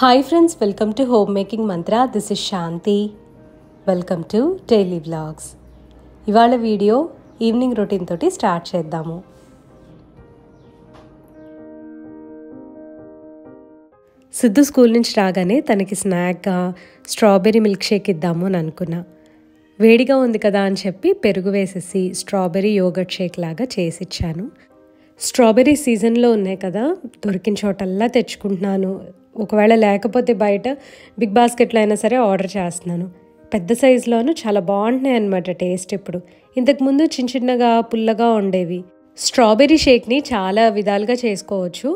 Hi friends, welcome to Homemaking Mantra. This is Shanti. Welcome to Daily Vlogs. ఇవాళ video evening routine తోటి start చేద్దాము. Siddhu school నుంచి రాగానే తనకి స్నాక్గా స్ట్రాబెర్రీ మిల్క్ షేక్ ఇద్దాము అని అనుకున్నా. వేడిగా ఉంది కదా అని చెప్పి పెరుగు వేసేసి స్ట్రాబెర్రీ యోగర్ట్ షేక్ లాగా చేసి ఇచ్చాను. స్ట్రాబెర్రీ సీజన్లో ఉన్నాయి కదా, దొరికిన చోటల్లా తెచ్చుకుంటున్నాను. ఒకవేళ లేకపోతే బయట బిగ్ బాస్కెట్లో అయినా సరే ఆర్డర్ చేస్తున్నాను. పెద్ద సైజులోనూ చాలా బాగుంటున్నాయి అన్నమాట టేస్ట్. ఇప్పుడు ఇంతకుముందు చిన్న చిన్నగా పుల్లగా ఉండేవి. స్ట్రాబెర్రీ షేక్ని చాలా విధాలుగా చేసుకోవచ్చు.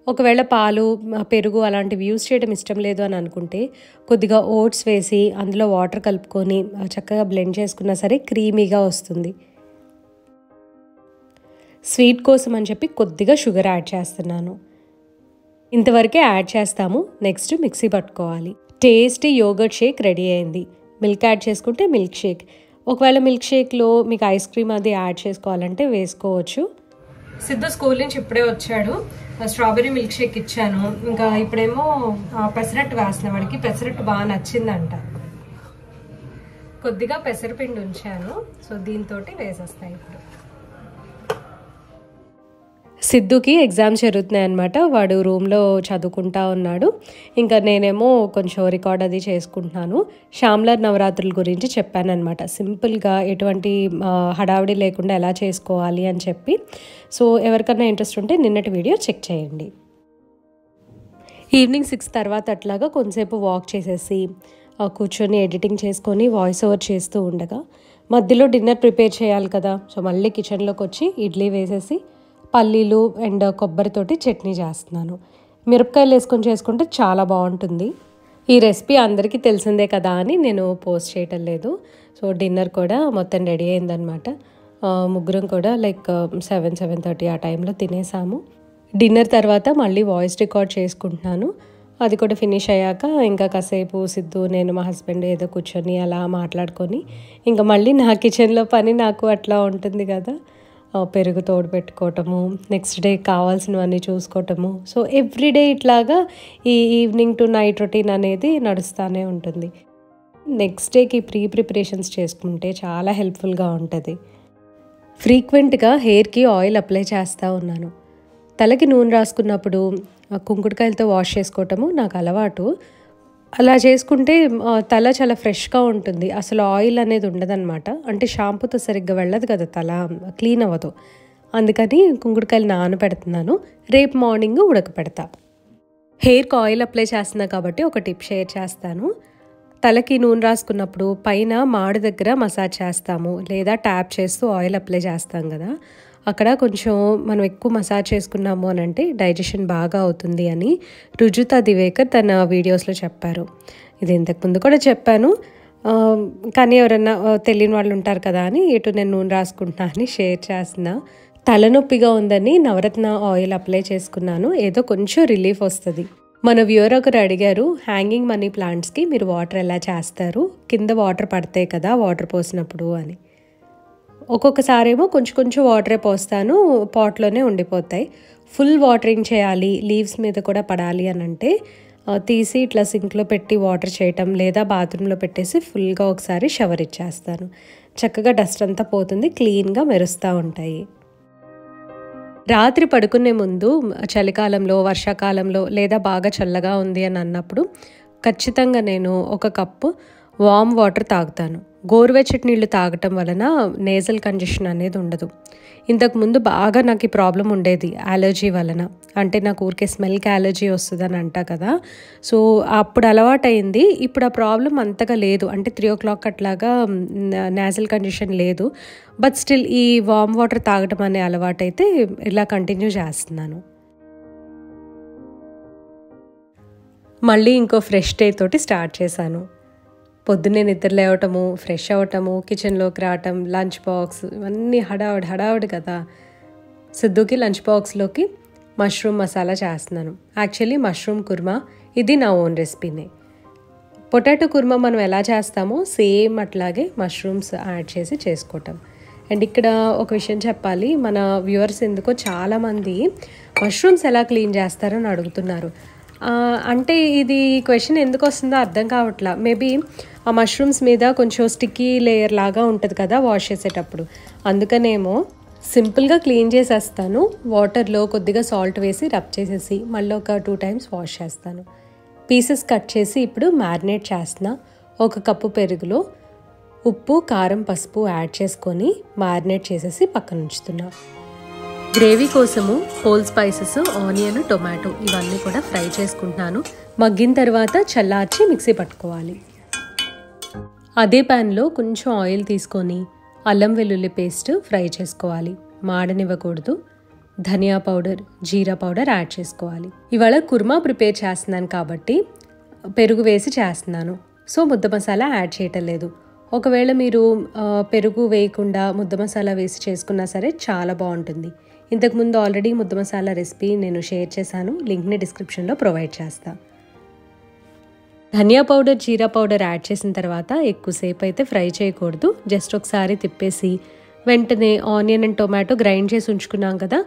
ఒకవేళ పాలు పెరుగు అలాంటివి యూజ్ చేయడం ఇష్టం లేదు అని అనుకుంటే కొద్దిగా ఓట్స్ వేసి అందులో వాటర్ కలుపుకొని చక్కగా బ్లెండ్ చేసుకున్నా సరే క్రీమీగా వస్తుంది. స్వీట్ కోసం అని చెప్పి కొద్దిగా షుగర్ యాడ్ చేస్తున్నాను. ఇంతవరకే యాడ్ చేస్తాము. నెక్స్ట్ మిక్సీ పట్టుకోవాలి. టేస్టీ యోగర్ట్ షేక్ రెడీ అయింది. మిల్క్ యాడ్ చేసుకుంటే మిల్క్ షేక్. ఒకవేళ మిల్క్ షేక్లో మీకు ఐస్ క్రీమ్ అది యాడ్ చేసుకోవాలంటే వేసుకోవచ్చు. సిద్ధు స్కూల్ నుంచి ఇప్పుడే వచ్చాడు. స్ట్రాబెర్రీ మిల్క్ షేక్ ఇచ్చాను. ఇంకా ఇప్పుడేమో పెసరట్టు వేస్తున్నా. వాడికి పెసరట్టు బాగా నచ్చిందంట. కొద్దిగా పెసరపిండి ఉంచాను. సో దీంతో వేసేస్తాయి. ఇప్పుడు సిద్ధుకి ఎగ్జామ్స్ జరుగుతున్నాయి అన్నమాట. వాడు రూమ్లో చదువుకుంటా ఉన్నాడు. ఇంకా నేనేమో కొంచెం రికార్డ్ అది చేసుకుంటున్నాను. శ్యామ్లార్ నవరాత్రుల గురించి చెప్పాను అనమాట. సింపుల్గా ఎటువంటి హడావిడి లేకుండా ఎలా చేసుకోవాలి అని చెప్పి. సో ఎవరికన్నా ఇంట్రెస్ట్ ఉంటే నిన్నటి వీడియో చెక్ చేయండి. ఈవినింగ్ 6 తర్వాత అట్లాగా కొంతసేపు వాక్ చేసేసి కూర్చొని ఎడిటింగ్ చేసుకొని వాయిస్ ఓవర్ చేస్తూ ఉండగా మధ్యలో డిన్నర్ ప్రిపేర్ చేయాలి కదా. సో మళ్ళీ కిచెన్లోకి వచ్చి ఇడ్లీ వేసేసి పల్లీలు అండ్ కొబ్బరితోటి చట్నీ చేస్తున్నాను. మిరపకాయలు వేసుకొని చేసుకుంటే చాలా బాగుంటుంది. ఈ రెసిపీ అందరికీ తెలిసిందే కదా అని నేను పోస్ట్ చేయటం లేదు. సో డిన్నర్ కూడా మొత్తం రెడీ అయిందనమాట. ముగ్గురం కూడా లైక్ 7-7:30 ఆ టైంలో తినేసాము. డిన్నర్ తర్వాత మళ్ళీ వాయిస్ రికార్డ్ చేసుకుంటున్నాను. అది కూడా ఫినిష్ అయ్యాక ఇంకా కాసేపు సిద్ధు నేను మా హస్బెండ్ ఏదో కూర్చొని అలా మాట్లాడుకొని ఇంకా మళ్ళీ నా కిచెన్లో పని నాకు అట్లా ఉంటుంది కదా. పెరుగు తోడు పెట్టుకోవటము, నెక్స్ట్ డే కావాల్సినవన్నీ చూసుకోవటము. సో ఎవ్రీడే ఇట్లాగా ఈ ఈవినింగ్ టు నైట్ రొటీన్ అనేది నడుస్తూనే ఉంటుంది. నెక్స్ట్ డేకి ప్రిపరేషన్స్ చేసుకుంటే చాలా హెల్ప్ఫుల్గా ఉంటుంది. ఫ్రీక్వెంట్గా హెయిర్కి ఆయిల్ అప్లై చేస్తూ ఉన్నాను. తలకి నూనె రాసుకున్నప్పుడు కుంకుడుకాయలతో వాష్ చేసుకోవటము నాకు అలవాటు. అలా చేసుకుంటే తల చాలా ఫ్రెష్గా ఉంటుంది. అసలు ఆయిల్ అనేది ఉండదన్నమాట. అంటే షాంపూతో సరిగ్గా వెళ్ళదు కదా, తల క్లీన్ అవ్వదు. అందుకని కుంకుడుకాయలు నానబెడుతున్నాను. రేపు మార్నింగ్ ఉడకపెడతా. హెయిర్కి ఆయిల్ అప్లై చేస్తున్నా కాబట్టి ఒక టిప్ షేర్ చేస్తాను. తలకి నూనె రాసుకున్నప్పుడు పైన మాడు దగ్గర మసాజ్ చేస్తాము, లేదా ట్యాప్ చేస్తూ ఆయిల్ అప్లై చేస్తాం కదా. అక్కడ కొంచెం మనం ఎక్కువ మసాజ్ చేసుకున్నాము అని అంటే డైజెషన్ బాగా అవుతుంది అని రుజుతా దివేకర్ తన వీడియోస్లో చెప్పారు. ఇది ఇంతకుముందు కూడా చెప్పాను, కానీ ఎవరన్నా తెలియని వాళ్ళు ఉంటారు కదా అని ఇటు నేను నూనె రాసుకుంటున్నా అని షేర్ చేస్తున్నా. తలనొప్పిగా ఉందని నవరత్న ఆయిల్ అప్లై చేసుకున్నాను. ఏదో కొంచెం రిలీఫ్ వస్తుంది. మన వ్యూవర్ ఒకరు అడిగారు, హ్యాంగింగ్ మనీ ప్లాంట్స్కి మీరు వాటర్ ఎలా చేస్తారు, కింద వాటర్ పడతాయి కదా వాటర్ పోసినప్పుడు అని. ఒక్కొక్కసారి ఏమో కొంచెం కొంచెం వాటరే పోస్తాను, పాట్లోనే ఉండిపోతాయి. ఫుల్ వాటరింగ్ చేయాలి, లీవ్స్ మీద కూడా పడాలి అని అంటే తీసి ఇట్లా సింక్లో పెట్టి వాటర్ చేయటం, లేదా బాత్రూంలో పెట్టేసి ఫుల్గా ఒకసారి షవర్ ఇచ్చేస్తాను. చక్కగా డస్ట్ అంతా పోతుంది, క్లీన్గా మెరుస్తూ ఉంటాయి. రాత్రి పడుకునే ముందు చలికాలంలో, వర్షాకాలంలో లేదా బాగా చల్లగా ఉంది అని అన్నప్పుడు ఖచ్చితంగా నేను 1 కప్పు వామ్ వాటర్ తాగుతాను. గోరువెచ్చటి నీళ్ళు తాగటం వలన నేజల్ కంజెషన్ అనేది ఉండదు. ఇంతకుముందు బాగా నాకు ఈ ప్రాబ్లం ఉండేది అలర్జీ వలన. అంటే నాకు ఊరికే స్మెల్కి అలర్జీ వస్తుందని అంటా కదా. సో అప్పుడు అలవాటైంది. ఇప్పుడు ఆ ప్రాబ్లం అంతగా లేదు. అంటే 3 o'clock అట్లాగా నేజల్ కంజెషన్ లేదు. బట్ స్టిల్ ఈ వామ్ వాటర్ తాగటం అనే అలవాటైతే ఇలా కంటిన్యూ చేస్తున్నాను. మళ్ళీ ఇంకో ఫ్రెష్ డే తోటి స్టార్ట్ చేశాను. పొద్దున్నే నిద్ర లేవటము, ఫ్రెష్ అవ్వటము, కిచెన్లోకి రావటం, లంచ్ బాక్స్, ఇవన్నీ హడావుడి కదా. సిద్ధుకి లంచ్ బాక్స్లోకి మష్రూమ్ మసాలా చేస్తున్నాను. యాక్చువల్లీ మష్రూమ్ కుర్మా ఇది నా ఓన్ రెసిపీనే. పొటాటో కుర్మా మనం ఎలా చేస్తామో సేమ్ అట్లాగే మష్రూమ్స్ యాడ్ చేసి చేసుకోవటం. అండ్ ఇక్కడ ఒక విషయం చెప్పాలి, మన వ్యూవర్స్ ఎందుకో చాలామంది మష్రూమ్స్ ఎలా క్లీన్ చేస్తారని అడుగుతున్నారు. అంటే ఇది క్వశ్చన్ ఎందుకు వస్తుందో అర్థం కావట్లా. మేబీ ఆ మష్రూమ్స్ మీద కొంచెం స్టిక్కీ లేయర్ లాగా ఉంటుంది కదా వాష్ చేసేటప్పుడు, అందుకనేమో. సింపుల్గా క్లీన్ చేసేస్తాను. వాటర్లో కొద్దిగా సాల్ట్ వేసి రబ్ చేసేసి మళ్ళీ ఒక 2 టైమ్స్ వాష్ చేస్తాను. పీసెస్ కట్ చేసి ఇప్పుడు మ్యారినేట్ చేస్తున్నా. 1 కప్పు పెరుగులో ఉప్పు, కారం, పసుపు యాడ్ చేసుకొని మ్యారినేట్ చేసేసి పక్కన ఉంచుతున్నా. గ్రేవీ కోసము హోల్ స్పైసెస్, ఆనియన్, టొమాటో ఇవన్నీ కూడా ఫ్రై చేసుకుంటున్నాను. మగ్గిన తర్వాత చల్లార్చి మిక్సీ పట్టుకోవాలి. అదే ప్యాన్లో కొంచెం ఆయిల్ తీసుకొని అల్లం వెల్లుల్లి పేస్ట్ ఫ్రై చేసుకోవాలి. మాడనివ్వకూడదు. ధనియా పౌడర్, జీరా పౌడర్ యాడ్ చేసుకోవాలి. ఇవాళ కుర్మా ప్రిపేర్ చేస్తున్నాను కాబట్టి పెరుగు వేసి చేస్తున్నాను. సో ముద్ద మసాలా యాడ్ చేయటం లేదు. ఒకవేళ మీరు పెరుగు వేయకుండా ముద్ద మసాలా వేసి చేసుకున్నా సరే చాలా బాగుంటుంది. ఇంతకుముందు ఆల్రెడీ ముద్ద మసాలా రెసిపీ నేను షేర్ చేశాను. లింక్ని డిస్క్రిప్షన్లో ప్రొవైడ్ చేస్తాను. ధనియా పౌడర్, జీరా పౌడర్ యాడ్ చేసిన తర్వాత ఎక్కువసేపు అయితే ఫ్రై చేయకూడదు. జస్ట్ ఒకసారి తిప్పేసి వెంటనే ఆనియన్ అండ్ టొమాటో గ్రైండ్ చేసి ఉంచుకున్నాం కదా,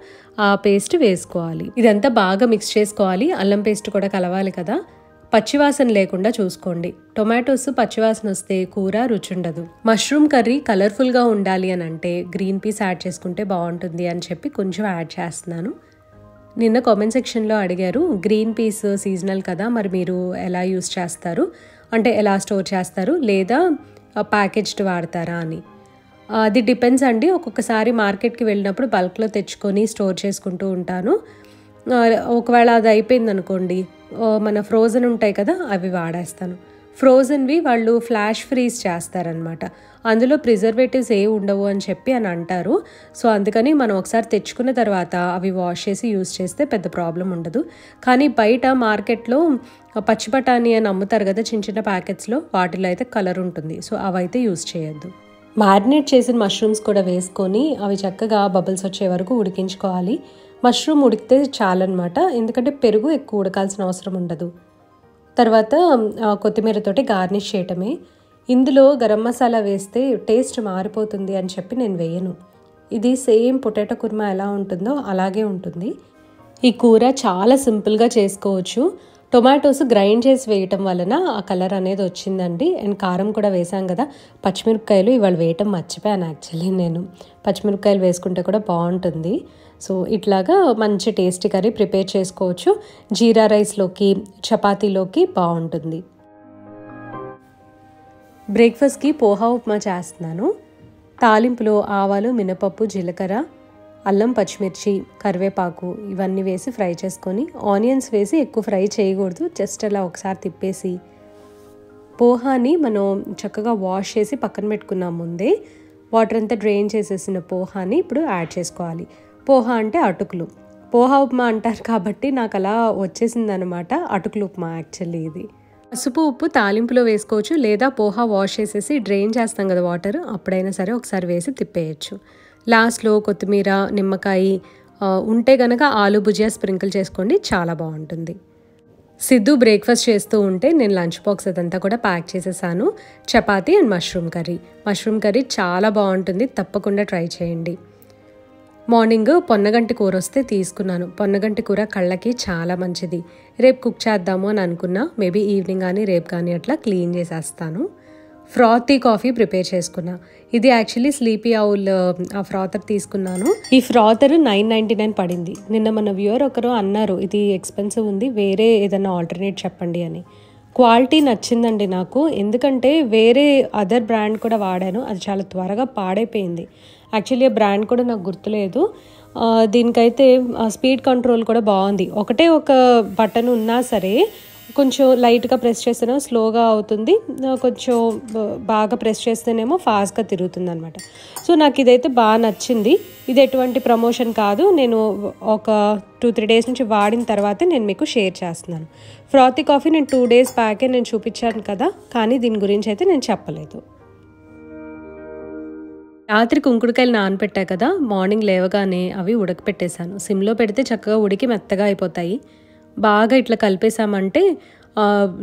ఆ పేస్ట్ వేసుకోవాలి. ఇదంతా బాగా మిక్స్ చేసుకోవాలి. అల్లం పేస్ట్ కూడా కలవాలి కదా. పచ్చివాసన లేకుండా చూసుకోండి. టొమాటోస్ పచ్చివాసన వస్తే కూర రుచి ఉండదు. మష్రూమ్ కర్రీ కలర్ఫుల్గా ఉండాలి అని అంటే గ్రీన్ పీస్ యాడ్ చేసుకుంటే బాగుంటుంది అని చెప్పి కొంచెం యాడ్ చేస్తున్నాను. నిన్న కామెంట్ సెక్షన్లో అడిగారు, గ్రీన్ పీస్ సీజనల్ కదా, మరి మీరు ఎలా యూస్ చేస్తారు, అంటే ఎలా స్టోర్ చేస్తారు లేదా ప్యాకేజ్డ్ వాడతారా అని. అది డిపెండ్స్ అండి. ఒక్కొక్కసారి మార్కెట్కి వెళ్ళినప్పుడు బల్క్లో తెచ్చుకొని స్టోర్ చేసుకుంటూ ఉంటాను. ఒకవేళ అది అయిపోయింది అనుకోండి, మన ఫ్రోజన్ ఉంటాయి కదా అవి వాడేస్తాను. ఫ్రోజన్వి వాళ్ళు ఫ్లాష్ ఫ్రీజ్ చేస్తారనమాట. అందులో ప్రిజర్వేటివ్స్ ఏ ఉండవు అని చెప్పి అని అంటారు. సో అందుకని మనం ఒకసారి తెచ్చుకున్న తర్వాత అవి వాష్ చేసి యూస్ చేస్తే పెద్ద ప్రాబ్లం ఉండదు. కానీ బయట మార్కెట్లో పచ్చి బఠానీ అని అమ్ముతారు కదా చిన్న చిన్న ప్యాకెట్స్లో, వాటిలో అయితే కలర్ ఉంటుంది. సో అవైతే యూస్ చేయొద్దు. మ్యారినేట్ చేసిన మష్రూమ్స్ కూడా వేసుకొని అవి చక్కగా బబుల్స్ వచ్చే వరకు ఉడికించుకోవాలి. మష్రూమ్ ఉడికితే చాలన్నమాట, ఎందుకంటే పెరుగు ఎక్కువ ఉడకాల్సిన అవసరం ఉండదు. తర్వాత కొత్తిమీరతోటి గార్నిష్ చేయటమే. ఇందులో గరం మసాలా వేస్తే టేస్ట్ మారిపోతుంది అని చెప్పి నేను వేయను. ఇది సేమ్ పొటాటో కుర్మా ఎలా ఉంటుందో అలాగే ఉంటుంది. ఈ కూర చాలా సింపుల్గా చేసుకోవచ్చు. టొమాటోస్ గ్రైండ్ చేసి వేయటం వలన ఆ కలర్ అనేది వచ్చిందండి. అండ్ కారం కూడా వేసాం కదా. పచ్చిమిరపకాయలు ఇవాళ వేయటం మర్చిపోయాను యాక్చువల్లీ నేను. పచ్చిమిరపకాయలు వేసుకుంటే కూడా బాగుంటుంది. సో ఇట్లాగా మంచి టేస్టీ కర్రీ ప్రిపేర్ చేసుకోవచ్చు. జీరా రైస్లోకి, చపాతీలోకి బాగుంటుంది. బ్రేక్ఫాస్ట్కి పోహా ఉప్మా చేస్తున్నాను. తాలింపులో ఆవాలు, మినపప్పు, జీలకర్ర, అల్లం, పచ్చిమిర్చి, కరివేపాకు ఇవన్నీ వేసి ఫ్రై చేసుకొని ఆనియన్స్ వేసి ఎక్కువ ఫ్రై చేయకూడదు. జస్ట్ అలా ఒకసారి తిప్పేసి పోహాని మనం చక్కగా వాష్ చేసి పక్కన పెట్టుకున్నాం ముందే. వాటర్ అంతా డ్రైన్ చేసేసిన పోహాని ఇప్పుడు యాడ్ చేసుకోవాలి. పోహా అంటే అటుకులు. పోహా ఉప్మా అంటారు కాబట్టి నాకు అలా వచ్చేసింది అనమాట. అటుకులు ఉప్మా యాక్చువల్లీ ఇది. పసుపు, ఉప్పు తాలింపులో వేసుకోవచ్చు, లేదా పోహా వాష్ చేసేసి డ్రైన్ చేస్తాం కదా వాటర్, అప్పుడైనా సరే ఒకసారి వేసి తిప్పేయచ్చు. లాస్ట్లో కొత్తిమీర, నిమ్మకాయ ఉంటే కనుక ఆలు భుజియా స్ప్రింకిల్ చేసుకోండి, చాలా బాగుంటుంది. సిద్ధు బ్రేక్ఫాస్ట్ చేస్తూ ఉంటే నేను లంచ్ బాక్స్ అదంతా కూడా ప్యాక్ చేసేసాను. Chapati and mushroom curry. Mushroom curry చాలా బాగుంటుంది, తప్పకుండా ట్రై చేయండి. మార్నింగ్ పొన్నగంటి కూర వస్తే తీసుకున్నాను. పొన్నగంటి కూర కళ్ళకి చాలా మంచిది. రేపు కుక్ చేద్దాము అని అనుకున్నా. మేబీ ఈవినింగ్ కానీ రేపు కానీ అట్లా క్లీన్ చేసేస్తాను. ఫ్రాతీ కాఫీ ప్రిపేర్ చేసుకున్నా. ఇది యాక్చువల్లీ స్లీపీ ఔల్ ఆ ఫ్రాతర్ తీసుకున్నాను. ఈ ఫ్రాతర్ 9.99 పడింది. నిన్న మన వ్యూవర్ ఒకరు అన్నారు ఇది ఎక్స్పెన్సివ్ ఉంది, వేరే ఏదైనా ఆల్టర్నేట్ చెప్పండి అని. క్వాలిటీ నచ్చిందండి నాకు, ఎందుకంటే వేరే అదర్ బ్రాండ్ కూడా వాడాను, అది చాలా త్వరగా పాడైపోయింది. యాక్చువల్లీ ఆ బ్రాండ్ కూడా నాకు గుర్తులేదు. దీనికైతే స్పీడ్ కంట్రోల్ కూడా బాగుంది. ఒకటే ఒక బటన్ ఉన్నా సరే కొంచెం లైట్గా ప్రెస్ చేస్తేనే స్లోగా అవుతుంది, కొంచెం బాగా ప్రెస్ చేస్తేనేమో ఫాస్ట్గా తిరుగుతుంది అనమాట. సో నాకు ఇదైతే బాగా నచ్చింది. ఇది ఎటువంటి ప్రమోషన్ కాదు, నేను ఒక 2-3 డేస్ నుంచి వాడిన తర్వాతే నేను మీకు షేర్ చేస్తున్నాను. ఫ్రాతీ కాఫీ నేను 2 డేస్ బ్యాకే నేను చూపించాను కదా, కానీ దీని గురించి అయితే నేను చెప్పలేదు. రాత్రి కుంకుడుకాయలు నానబెట్టా కదా, మార్నింగ్ లేవగానే అవి ఉడకపెట్టేశాను. సిమ్లో పెడితే చక్కగా ఉడికి మెత్తగా అయిపోతాయి. బాగా ఇట్లా కలిపేసామంటే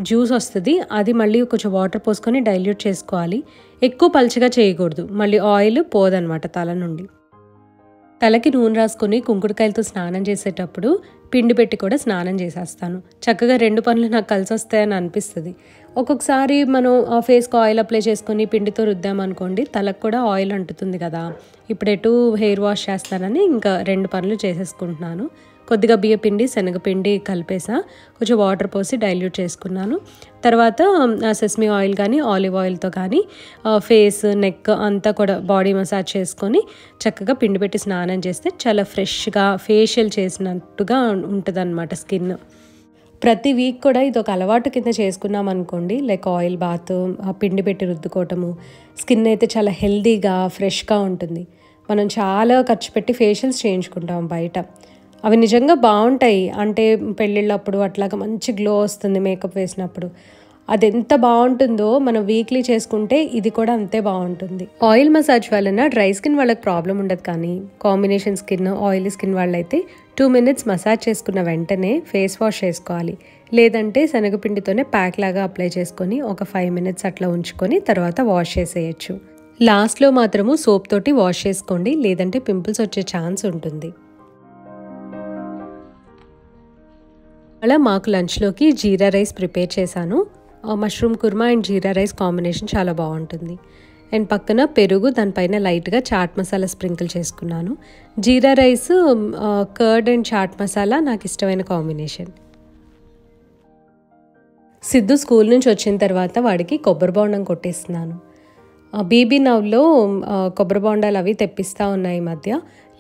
జ్యూస్ వస్తుంది. అది మళ్ళీ కొంచెం వాటర్ పోసుకొని డైల్యూట్ చేసుకోవాలి. ఎక్కువ పలుచగా చేయకూడదు, మళ్ళీ ఆయిల్ పోదనమాట తల నుండి. తలకి నూనె రాసుకొని కుంకుడుకాయలతో స్నానం చేసేటప్పుడు పిండి పెట్టి కూడా స్నానం చేసేస్తాను. చక్కగా 2 పనులు నాకు కలిసి వస్తాయని అనిపిస్తుంది. ఒక్కొక్కసారి మనం ఫేస్కి ఆయిల్ అప్లై చేసుకొని పిండితో రుద్దామనుకోండి, తలకు కూడా ఆయిల్ అంటుతుంది కదా. ఇప్పుడు ఎటు హెయిర్ వాష్ చేస్తానని ఇంకా 2 పనులు చేసేసుకుంటున్నాను. కొద్దిగా బియ్యపిండి, శనగపిండి కలిపేసా, కొంచెం వాటర్ పోసి డైల్యూట్ చేసుకున్నాను. తర్వాత సెసమీ ఆయిల్ కానీ ఆలివ్ ఆయిల్తో కానీ ఫేస్, నెక్ అంతా కూడా బాడీ మసాజ్ చేసుకొని చక్కగా పిండి పెట్టి స్నానం చేస్తే చాలా ఫ్రెష్గా ఫేషియల్ చేసినట్టుగా ఉంటుంది అన్నమాట స్కిన్. ప్రతి వీక్ కూడా ఇది ఒక అలవాటు కింద చేసుకున్నాం అనుకోండి, లైక్ ఆయిల్ బాత్, పిండి పెట్టి రుద్దుకోవటము, స్కిన్ అయితే చాలా హెల్దీగా ఫ్రెష్గా ఉంటుంది. మనం చాలా ఖర్చు పెట్టి ఫేషియల్స్ చేయించుకుంటాం బయట, అవి నిజంగా బాగుంటాయి. అంటే పెళ్ళిళ్ళప్పుడు అట్లాగా మంచి గ్లో వస్తుంది మేకప్ వేసినప్పుడు. అది ఎంత బాగుంటుందో మనం వీక్లీ చేసుకుంటే ఇది కూడా అంతే బాగుంటుంది. ఆయిల్ మసాజ్ వలన డ్రై స్కిన్ వాళ్ళకి ప్రాబ్లం ఉండదు, కానీ కాంబినేషన్ స్కిన్, ఆయిలీ స్కిన్ వాళ్ళైతే 2 minutes మసాజ్ చేసుకున్న వెంటనే ఫేస్ వాష్ చేసుకోవాలి. లేదంటే శనగపిండితోనే ప్యాక్ లాగా అప్లై చేసుకొని ఒక 5 minutes అట్లా ఉంచుకొని తర్వాత వాష్ చేసేయచ్చు. లాస్ట్లో మాత్రము సోప్ తోటి వాష్ చేసుకోండి, లేదంటే పింపుల్స్ వచ్చే ఛాన్స్ ఉంటుంది. అలా మాకు లంచ్లోకి జీరా రైస్ ప్రిపేర్ చేశాను. Mushroom kurma and jeera rice combination చాలా బాగుంటుంది. అండ్ పక్కన పెరుగు, దానిపైన లైట్గా చాట్ మసాలా స్ప్రింకిల్ చేసుకున్నాను. Jeera rice, curd and chaat masala నాకు ఇష్టమైన కాంబినేషన్. సిద్ధు స్కూల్ నుంచి వచ్చిన తర్వాత వాడికి కొబ్బరి బోండం కొట్టేస్తున్నాను. బీబీ నవ్లో కొబ్బరి బోండాలు అవి తెప్పిస్తూ ఉన్నాయి ఈ మధ్య,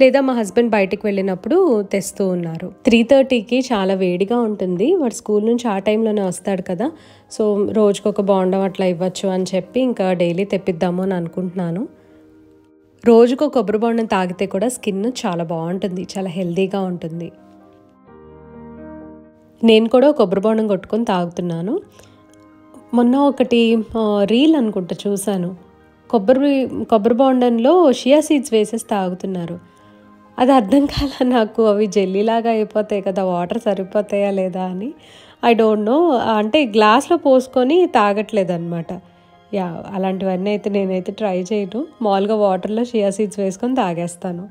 లేదా మా హస్బెండ్ బయటికి వెళ్ళినప్పుడు తెస్తూ ఉన్నారు. 3:30కి చాలా వేడిగా ఉంటుంది, వాడు స్కూల్ నుంచి ఆ టైంలోనే వస్తాడు కదా. సో రోజుకొక బోండం అట్లా ఇవ్వచ్చు అని చెప్పి ఇంకా డైలీ తెప్పిద్దాము అని అనుకుంటున్నాను. రోజుకో కొబ్బరి బోండం తాగితే కూడా స్కిన్ చాలా బాగుంటుంది, చాలా హెల్దీగా ఉంటుంది. నేను కూడా కొబ్బరి బోండం కొట్టుకొని తాగుతున్నాను. మొన్న ఒకటి రీల్ అనుకుంటా చూశాను, కొబ్బరి బోండంలో షియా సీడ్స్ వేసేసి తాగుతున్నారు. అది అర్థం కాల నాకు, అవి జెల్లీలాగా అయిపోతాయి కదా, వాటర్ సరిపోతాయా లేదా అని. ఐ డోంట్ నో, అంటే గ్లాస్లో పోసుకొని తాగట్లేదు అనమాట. అలాంటివన్నీ అయితే నేనైతే ట్రై చేయను. మామూలుగా వాటర్లో షియా సీడ్స్ వేసుకొని తాగేస్తాను.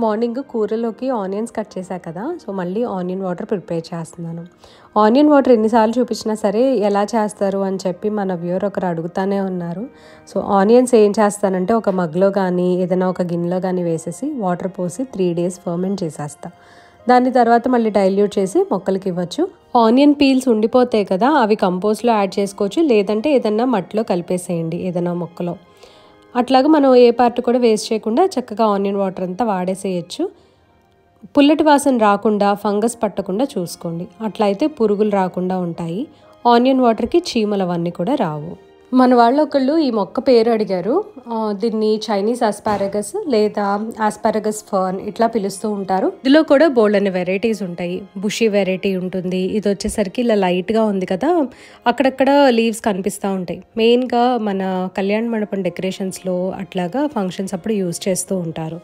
మార్నింగ్ కూరలోకి ఆనియన్స్ కట్ చేశా కదా, సో మళ్ళీ ఆనియన్ వాటర్ ప్రిపేర్ చేస్తున్నాను. ఆనియన్ వాటర్ ఎన్నిసార్లు చూపించినా సరే ఎలా చేస్తారు అని చెప్పి మన వ్యూవర్ ఒకరు అడుగుతానే ఉన్నారు. సో ఆనియన్స్ ఏం చేస్తానంటే ఒక మగ్లో కానీ ఏదైనా ఒక గిన్నెలో కానీ వేసేసి వాటర్ పోసి 3 days ఫర్మెంట్ చేసేస్తా. దాని తర్వాత మళ్ళీ డైల్యూట్ చేసి మొక్కలకి ఇవ్వచ్చు. ఆనియన్ పీల్స్ ఉండిపోతాయి కదా, అవి కంపోస్ట్లో యాడ్ చేసుకోవచ్చు, లేదంటే ఏదైనా మట్టిలో కలిపేసేయండి ఏదైనా మొక్కలో. అట్లాగా మనం ఏ పార్ట్ కూడా వేస్ట్ చేయకుండా చక్కగా ఆనియన్ వాటర్ అంతా వాడేసేయచ్చు. పుల్లటి వాసన రాకుండా, ఫంగస్ పట్టకుండా చూసుకోండి, అట్లా అయితే పురుగులు రాకుండా ఉంటాయి. ఆనియన్ వాటర్కి చీమలు అవన్నీ కూడా రావు. మన వాళ్ళు ఒకళ్ళు ఈ మొక్క పేరు అడిగారు. దీన్ని చైనీస్ ఆస్పారగస్ లేదా ఆస్పారగస్ ఫర్న్ ఇట్లా పిలుస్తూ ఉంటారు. ఇందులో కూడా బోల్డ్ అనే వెరైటీస్ ఉంటాయి. బుషీ వెరైటీ ఉంటుంది. ఇది వచ్చేసరికి ఇలా లైట్గా ఉంది కదా, అక్కడక్కడ లీవ్స్ కనిపిస్తూ ఉంటాయి. మెయిన్గా మన కళ్యాణ మండపం డెకరేషన్స్లో అట్లాగా ఫంక్షన్స్ అప్పుడు యూజ్ చేస్తూ ఉంటారు.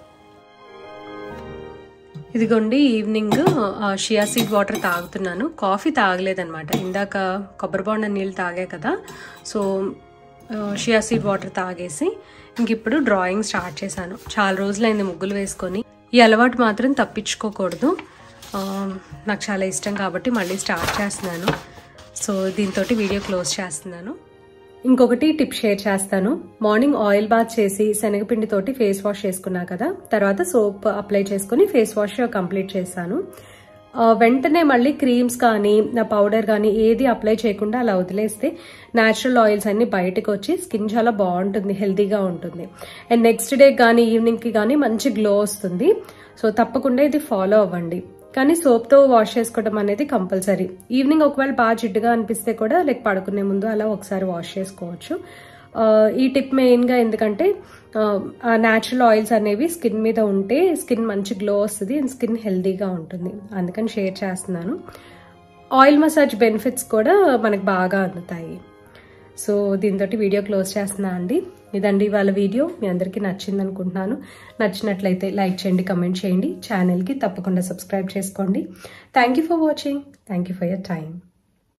ఇదిగోండి ఈవినింగ్ షియా సీడ్ వాటర్ తాగుతున్నాను. కాఫీ తాగలేదనమాట, ఇందాక కొబ్బరి బోండం నీళ్ళు తాగా కదా, సో షియా సీడ్ వాటర్ తాగేసి ఇంక ఇప్పుడు డ్రాయింగ్ స్టార్ట్ చేశాను. చాలా రోజులైంది ముగ్గులు వేసుకొని. ఈ అలవాటు మాత్రం తప్పించుకోకూడదు, నాకు చాలా ఇష్టం కాబట్టి మళ్ళీ స్టార్ట్ చేస్తున్నాను. సో దీంతో వీడియో క్లోజ్ చేస్తున్నాను. ఇంకొకటి టిప్ షేర్ చేస్తాను. మార్నింగ్ ఆయిల్ బాత్ చేసి శనగపిండితోటి ఫేస్ వాష్ చేసుకున్నా కదా, తర్వాత సోప్ అప్లై చేసుకుని ఫేస్ వాష్ కంప్లీట్ చేశాను. వెంటనే మళ్ళీ క్రీమ్స్ కానీ పౌడర్ కానీ ఏది అప్లై చేయకుండా అలా వదిలేస్తే న్యాచురల్ ఆయిల్స్ అన్ని బయటకు వచ్చి స్కిన్ చాలా బాగుంటుంది, హెల్తీగా ఉంటుంది. అండ్ నెక్స్ట్ డే కానీ ఈవినింగ్కి కానీ మంచి గ్లో వస్తుంది. సో తప్పకుండా ఇది ఫాలో అవ్వండి. కానీ సోప్తో వాష్ చేసుకోవడం అనేది కంపల్సరీ. ఈవినింగ్ ఒకవేళ బాగా జిడ్డుగా అనిపిస్తే కూడా లైక్ పడుకునే ముందు అలా ఒకసారి వాష్ చేసుకోవచ్చు. ఈ టిప్ మెయిన్గా ఎందుకంటే న్యాచురల్ ఆయిల్స్ అనేవి స్కిన్ మీద ఉంటే స్కిన్ మంచి గ్లో వస్తుంది అండ్ స్కిన్ హెల్దీగా ఉంటుంది, అందుకని షేర్ చేస్తున్నాను. ఆయిల్ మసాజ్ బెనిఫిట్స్ కూడా మనకు బాగా అందుతాయి. సో దీంతో వీడియో క్లోజ్ చేస్తున్నా అండి. ఇదండి ఇవాళ వీడియో. మీ అందరికీ నచ్చింది అనుకుంటున్నాను. నచ్చినట్లయితే లైక్ చేయండి, కమెంట్ చేయండి, ఛానల్కి తప్పకుండా సబ్స్క్రైబ్ చేసుకోండి. Thank you for watching. Thank you for your time.